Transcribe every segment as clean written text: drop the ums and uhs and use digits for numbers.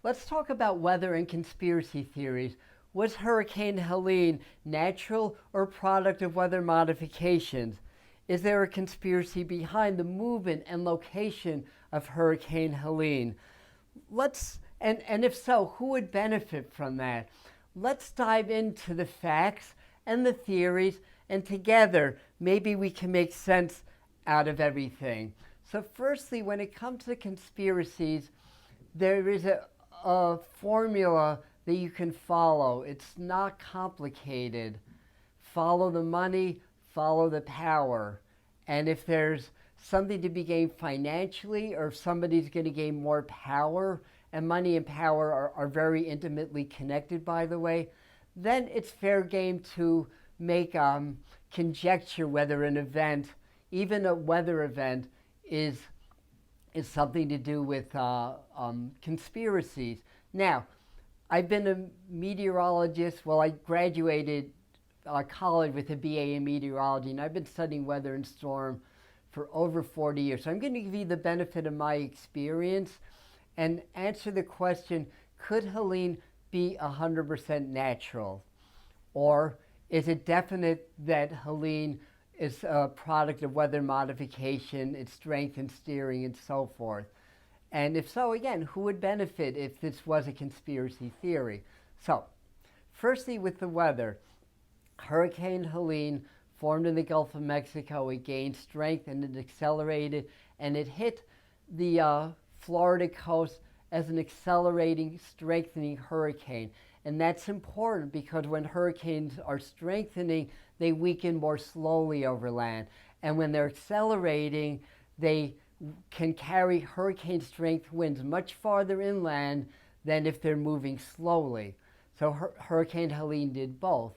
Let's talk about weather and conspiracy theories. Was Hurricane Helene natural or product of weather modifications? Is there a conspiracy behind the movement and location of Hurricane Helene? And if so, who would benefit from that? Let's dive into the facts and the theories, and together maybe we can make sense out of everything. So firstly, when it comes to conspiracies, there is a formula that you can follow. It's not complicated. Follow the money, follow the power. And if there's something to be gained financially, or if somebody's going to gain more power, and money and power are very intimately connected, by the way, then it's fair game to make conjecture whether an event, even a weather event, is something to do with conspiracies. Now, I've been a meteorologist. Well, I graduated college with a BA in meteorology, and I've been studying weather and storm for over 40 years. So I'm going to give you the benefit of my experience and answer the question, could Helene be 100% natural? Or is it definite that Helene is a product of weather modification, its strength and steering, and so forth? And if so, again, who would benefit if this was a conspiracy theory? So, firstly, with the weather, Hurricane Helene formed in the Gulf of Mexico. It gained strength and it accelerated, and it hit the Florida coast as an accelerating, strengthening hurricane. And that's important because when hurricanes are strengthening, they weaken more slowly over land. And when they're accelerating, they can carry hurricane strength winds much farther inland than if they're moving slowly. So Hurricane Helene did both.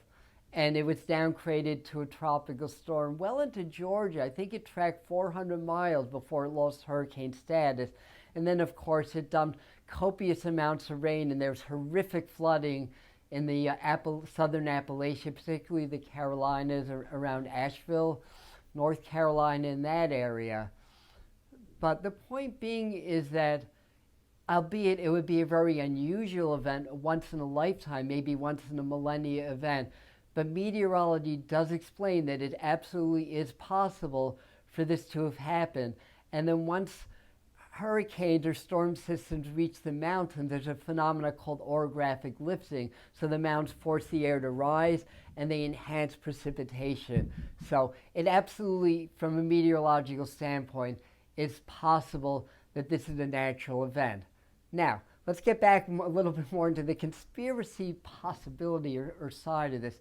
And it was downgraded to a tropical storm well into Georgia. I think it tracked 400 miles before it lost hurricane status. And then, of course, it dumped copious amounts of rain, and there's horrific flooding in the southern Appalachia, particularly the Carolinas around Asheville, North Carolina, in that area. But the point being is that, albeit it would be a very unusual event, once in a lifetime, maybe once in a millennia event, but meteorology does explain that it absolutely is possible for this to have happened. And then once hurricanes or storm systems reach the mountains, there's a phenomenon called orographic lifting. So the mountains force the air to rise and they enhance precipitation. So it absolutely, from a meteorological standpoint, is possible that this is a natural event. Now, let's get back a little bit more into the conspiracy possibility or side of this.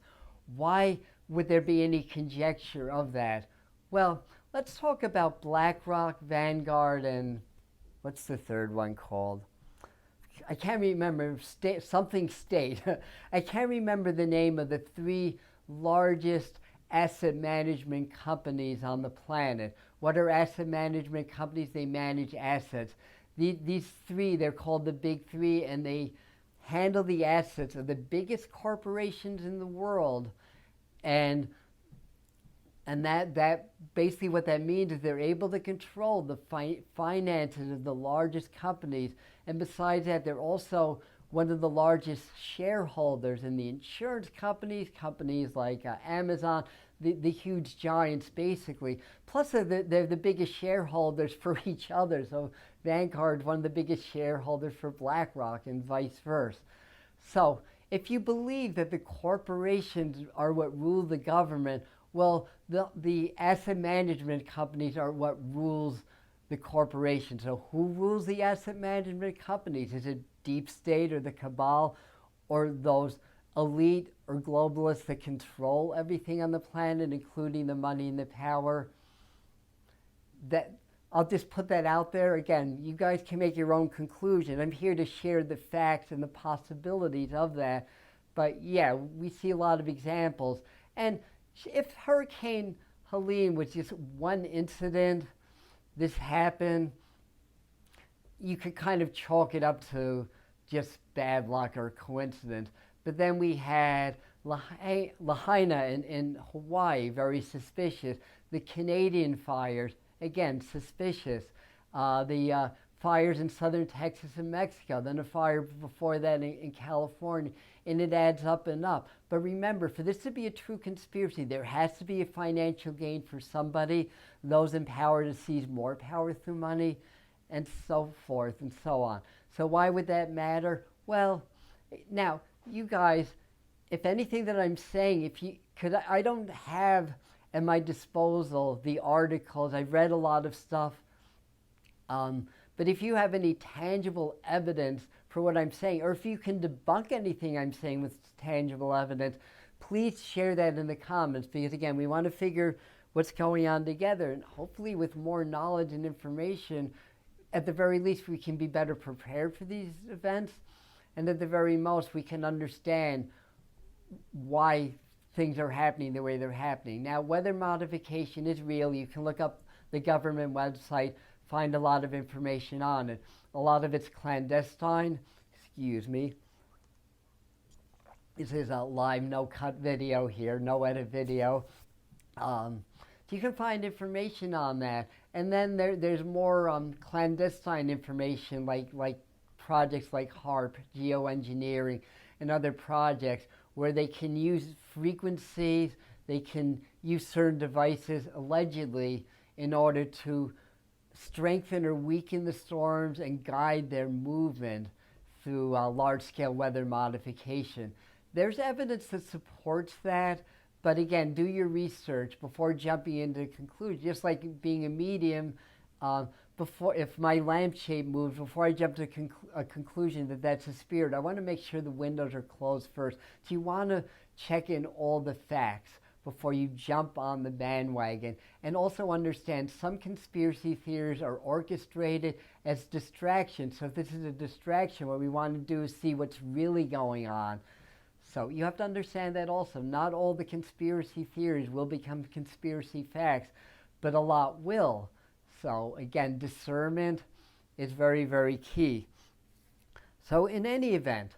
Why would there be any conjecture of that? Well, let's talk about BlackRock, Vanguard, and what's the third one called? I can't remember, something state. I can't remember the name of the three largest asset management companies on the planet. What are asset management companies? They manage assets. These three, they're called the Big Three, and they handle the assets of the biggest corporations in the world. And that basically what that means is they're able to control the finances of the largest companies. And besides that, they're also one of the largest shareholders in the insurance companies, companies like Amazon, the huge giants basically. Plus they're the biggest shareholders for each other. So Vanguard's one of the biggest shareholders for BlackRock and vice versa. So if you believe that the corporations are what rule the government, well, the asset management companies are what rules the corporation. So who rules the asset management companies? Is it deep state or the cabal, or those elite or globalists that control everything on the planet, including the money and the power? That I'll just put that out there. Again, you guys can make your own conclusion. I'm here to share the facts and the possibilities of that. But yeah, we see a lot of examples. And if Hurricane Helene was just one incident, this happened, you could kind of chalk it up to just bad luck or coincidence. But then we had Lahaina in Hawaii, very suspicious. The Canadian fires, again, suspicious. The fires in southern Texas and Mexico, then a fire before that in California, and it adds up and up. But remember, for this to be a true conspiracy, there has to be a financial gain for somebody, those in power to seize more power through money, and so forth and so on. So why would that matter? Well, now, you guys, if anything that I'm saying, I don't have at my disposal the articles. I've read a lot of stuff. But if you have any tangible evidence for what I'm saying, or if you can debunk anything I'm saying with tangible evidence, please share that in the comments, because again, we want to figure what's going on together, and hopefully with more knowledge and information, at the very least we can be better prepared for these events, and at the very most we can understand why things are happening the way they're happening. Now, weather modification is real. You can look up the government website, find a lot of information on it. A lot of it's clandestine. Excuse me. This is a live, no-cut video here, no edit video. So you can find information on that. And then there's more clandestine information, like projects like HARP, geoengineering, and other projects where they can use frequencies, they can use certain devices, allegedly, in order to strengthen or weaken the storms and guide their movement through large-scale weather modification. There's evidence that supports that, but again, do your research before jumping into conclusions. Just like being a medium, if my lampshade moves, before I jump to a conclusion that that's a spirit, I want to make sure the windows are closed first. So you want to check in all the facts before you jump on the bandwagon. And also understand some conspiracy theories are orchestrated as distractions. So if this is a distraction, what we want to do is see what's really going on. So you have to understand that also. Not all the conspiracy theories will become conspiracy facts, but a lot will. So again, discernment is very, very key. So in any event,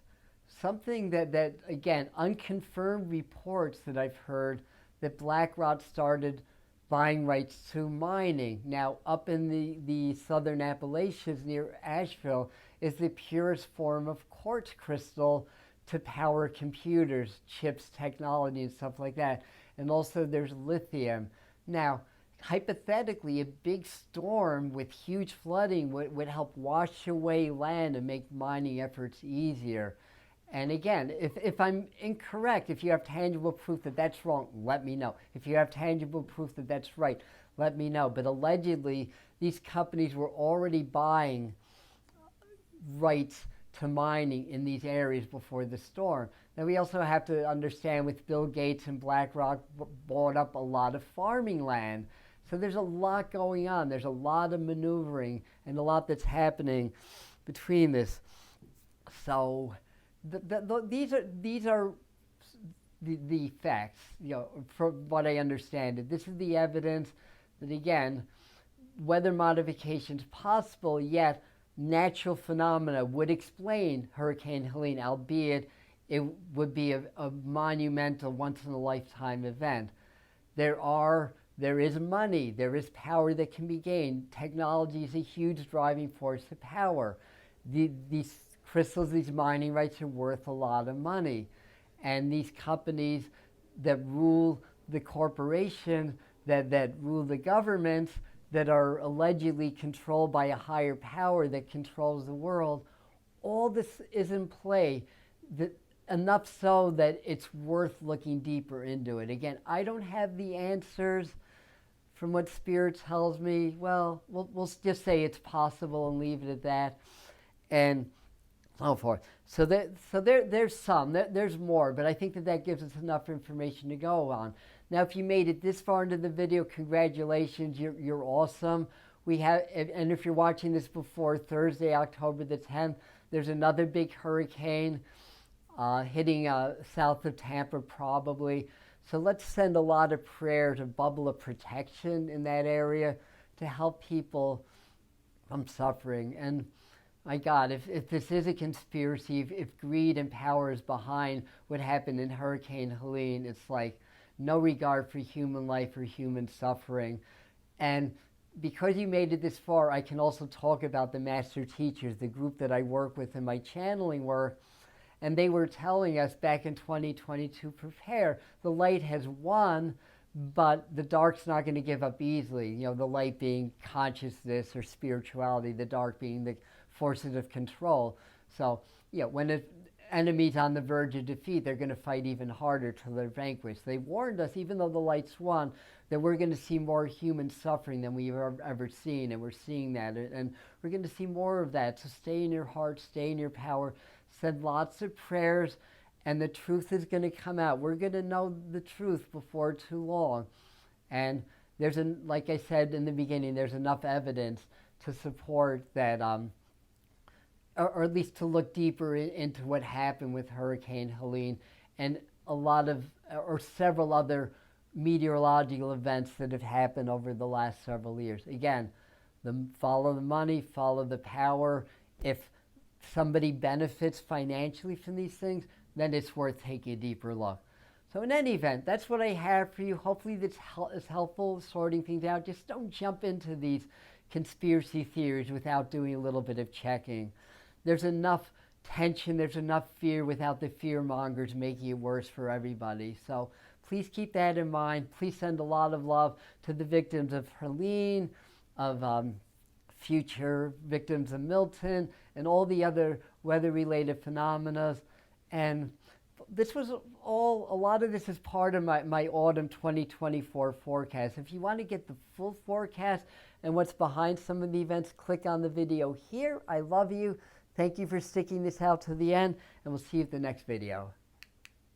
something that again, unconfirmed reports that I've heard that BlackRock started buying rights to mining. Now, up in the southern Appalachians near Asheville is the purest form of quartz crystal to power computers, chips, technology, and stuff like that. And also there's lithium. Now, hypothetically, a big storm with huge flooding would help wash away land and make mining efforts easier. And again, if I'm incorrect, if you have tangible proof that that's wrong, let me know. If you have tangible proof that that's right, let me know. But allegedly, these companies were already buying rights to mining in these areas before the storm. Now, we also have to understand with Bill Gates and BlackRock bought up a lot of farming land. So there's a lot going on. There's a lot of maneuvering and a lot that's happening between this. So these are the facts, from what I understand it. This is the evidence that, again, weather modification is possible, yet natural phenomena would explain Hurricane Helene, albeit it would be a monumental, once-in-a-lifetime event. There is money, there is power that can be gained. Technology is a huge driving force of power. These crystals, these mining rights are worth a lot of money. And these companies that rule the corporation, that rule the governments, that are allegedly controlled by a higher power that controls the world, all this is in play, enough so that it's worth looking deeper into it. Again, I don't have the answers from what Spirit tells me. Well, we'll just say it's possible and leave it at that, and so forth. So there's some. There's more, but I think that gives us enough information to go on. Now, if you made it this far into the video, congratulations, you're awesome. And if you're watching this before Thursday, October the 10th, there's another big hurricane hitting south of Tampa probably. So let's send a lot of prayers, a bubble of protection in that area to help people from suffering. And my God, if this is a conspiracy, if greed and power is behind what happened in Hurricane Helene, it's like no regard for human life or human suffering. And because you made it this far, I can also talk about the master teachers, the group that I work with in my channeling work. And they were telling us back in 2022, prepare. The light has won, but the dark's not going to give up easily. You know, the light being consciousness or spirituality, the dark being the forces of control. So, you know, when an enemy's on the verge of defeat, they're going to fight even harder till they're vanquished. They warned us, even though the light's won, that we're going to see more human suffering than we've ever seen, and we're seeing that. And we're going to see more of that. So stay in your heart, stay in your power, send lots of prayers, and the truth is going to come out. We're going to know the truth before too long. And there's, like I said in the beginning, there's enough evidence to support that, or at least to look deeper into what happened with Hurricane Helene and a lot of, or several other meteorological events that have happened over the last several years. Again, follow the money, follow the power. If somebody benefits financially from these things, then it's worth taking a deeper look. So in any event, that's what I have for you. Hopefully this is helpful, sorting things out. Just don't jump into these conspiracy theories without doing a little bit of checking. There's enough tension, there's enough fear without the fear mongers making it worse for everybody. So please keep that in mind. Please send a lot of love to the victims of Helene, of future victims of Milton, and all the other weather-related phenomena. And this was all, a lot of this is part of my autumn 2024 forecast. If you want to get the full forecast and what's behind some of the events, click on the video here. I love you. Thank you for sticking this out to the end, and we'll see you at the next video.